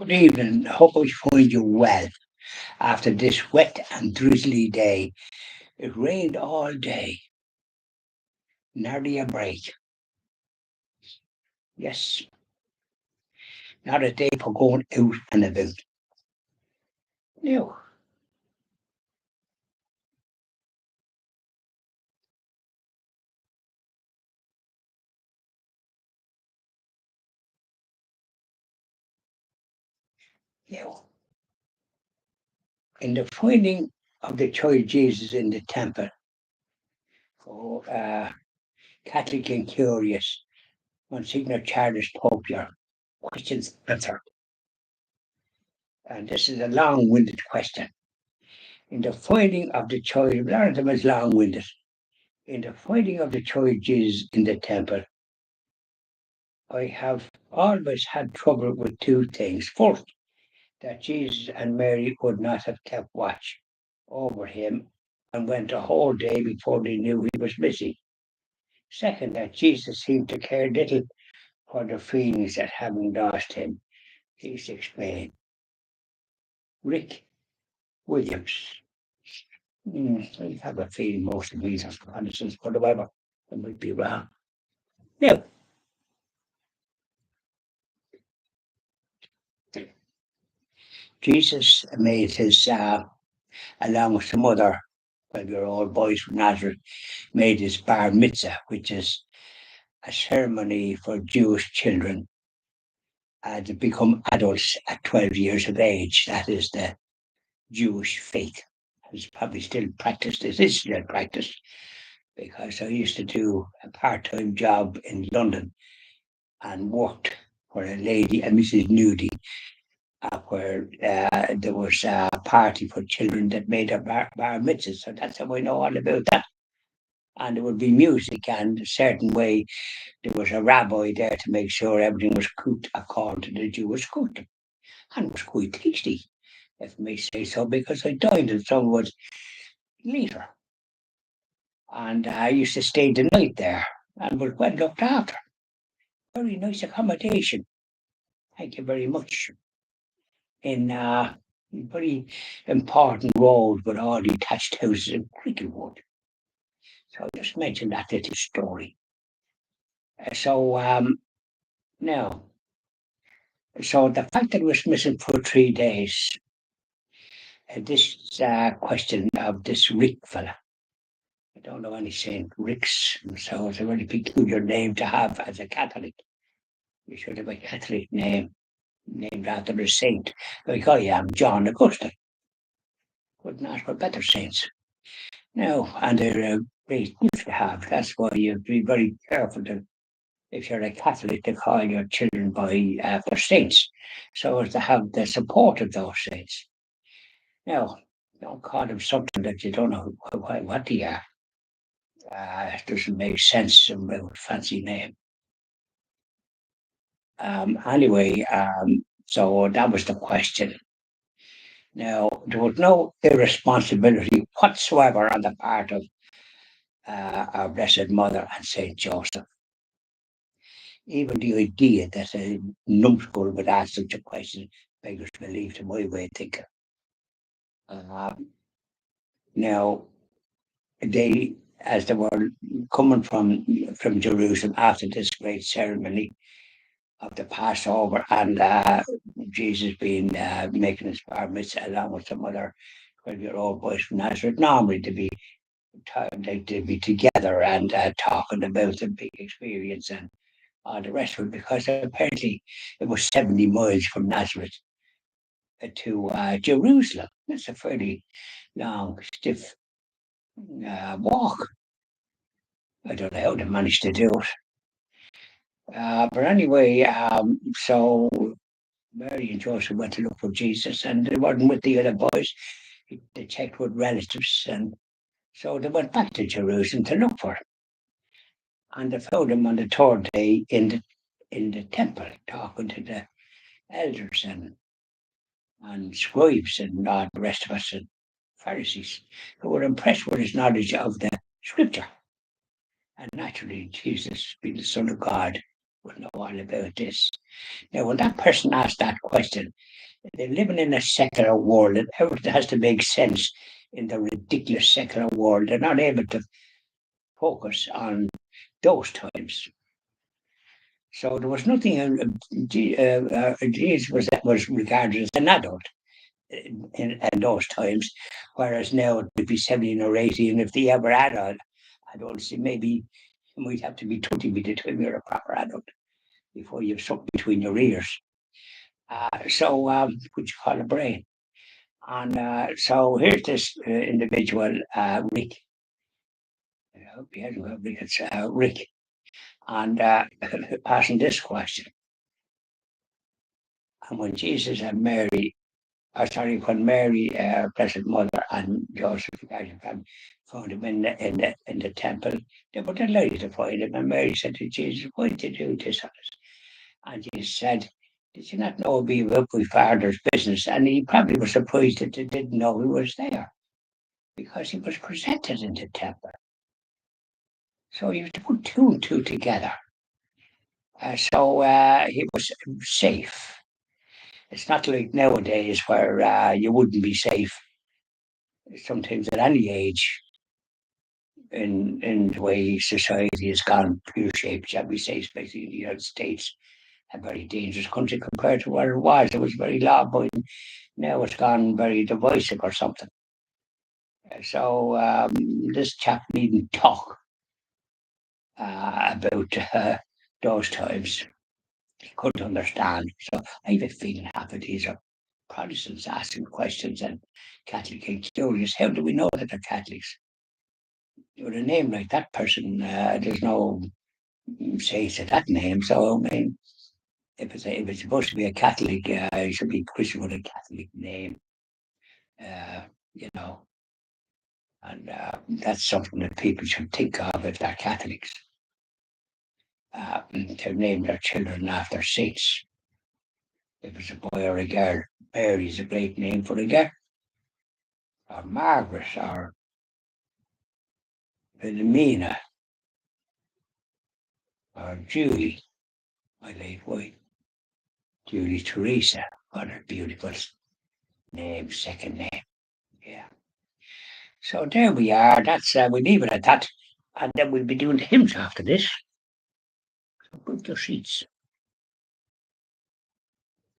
Good evening. I hope I find you well after this wet and drizzly day. It rained all day, nearly a break. Yes, not a day for going out and about. No, no. In the finding of the child Jesus in the temple, for Catholic and curious, Monsignor Charles Pope, your questions answered. And this is a long-winded question. In the finding of the child, a lot of them is long-winded. In the finding of the child Jesus in the temple, I have always had trouble with two things. First, that Jesus and Mary would not have kept watch over him and went a whole day before they knew he was missing. Second, that Jesus seemed to care little for their feelings at having lost him. Please explain. Rick Williams. I have a feeling most of these are nonsense, but however, I might be wrong. Now, Jesus made his, along with some other 12-year-old boys from Nazareth, made his bar mitzvah, which is a ceremony for Jewish children to become adults at 12 years of age. That is the Jewish faith. It's probably still practiced. It is still practiced because I used to do a part-time job in London and worked for a lady, a Mrs. Nudie, where there was a party for children that made a bar mitzvah. So that's how I know all about that. And there would be music and a certain way. There was a rabbi there to make sure everything was cooked according to the Jewish custom. And it was quite tasty, if I may say so, because I dined in someone's later. And I used to stay the night there and was well looked after. Very nice accommodation. Thank you very much. In a very important road with all detached houses in Cricklewood. So I just mentioned that little story. So now, so the fact that it was missing for 3 days, this question of this Rick fella. I don't know any Saint Ricks, so it's a very peculiar name to have as a Catholic. You should have a Catholic name named after a saint, like I am, John Augustine. Couldn't ask for better saints. No, and they're a great gift to have. That's why you have to be very careful to, if you're a Catholic, to call your children by their saints, so as to have the support of those saints. Now, don't call them something that you don't know what they are. It doesn't make sense, some real fancy name. Anyway, so that was the question. Now, there was no irresponsibility whatsoever on the part of our Blessed Mother and Saint Joseph. Even the idea that a numbskull would ask such a question beggars belief to my way of thinking. Now, they, as they were coming from Jerusalem after this great ceremony of the Passover and Jesus being making his bar mitzvah along with some other 12-year-old boys from Nazareth, normally to be together and talking about the big experience and all the rest of it, because apparently it was 70 miles from Nazareth to Jerusalem. That's a fairly long, stiff walk. I don't know how they managed to do it. But anyway, so Mary and Joseph went to look for Jesus, and they weren't with the other boys. They checked with relatives, and so they went back to Jerusalem to look for him. And they found him on the third day in the temple, talking to the elders and scribes and all the rest of us and Pharisees, who were impressed with his knowledge of the Scripture. And naturally, Jesus, being the Son of God, would know all about this. Now, when that person asked that question, they're living in a secular world and everything has to make sense in the ridiculous secular world. They're not able to focus on those times. So there was nothing. Jesus was regarded as an adult in those times, whereas now it would be 17 or 18. If they ever had adults, maybe you might have to be 20 by the time you're a proper adult before you've something between your ears. What you call a brain. And so here's this individual, Rick. I hope he hasn't got Rick. It's Rick. And asking this question. And when Jesus and Mary, when Mary, Blessed Mother, and Joseph, found him in the temple, they were delighted to find him. And Mary said to Jesus, "Why did you do this on us?" And Jesus said, "Did you not know it'd be about my father's business?" And he probably was surprised that they didn't know he was there because he was presented in the temple. So you have to put two and two together. He was safe. It's not like nowadays where you wouldn't be safe sometimes at any age in the way society has gone pear shaped, shall we say, especially in the United States, a very dangerous country compared to what it was. It was very law abiding. Now it's gone very divisive or something. This chap needn't talk about those times. He couldn't understand. So I have a feeling half of these are Protestants asking questions and Catholic are curious. How do we know that they're Catholics? With a name like that person, there's no say to that name. So I mean, if it's supposed to be a Catholic, it should be Christian with a Catholic name. Uh, you know, and that's something that people should think of if they're Catholics. To name their children after saints. If it's a boy or a girl, Mary's a great name for a girl, or Margaret, or Philomena, or Julie, my late wife, Julie Teresa. What a beautiful name, second name. Yeah. So there we are. That's we leave it at that, and then we'll be doing the hymns after this. So put your sheets.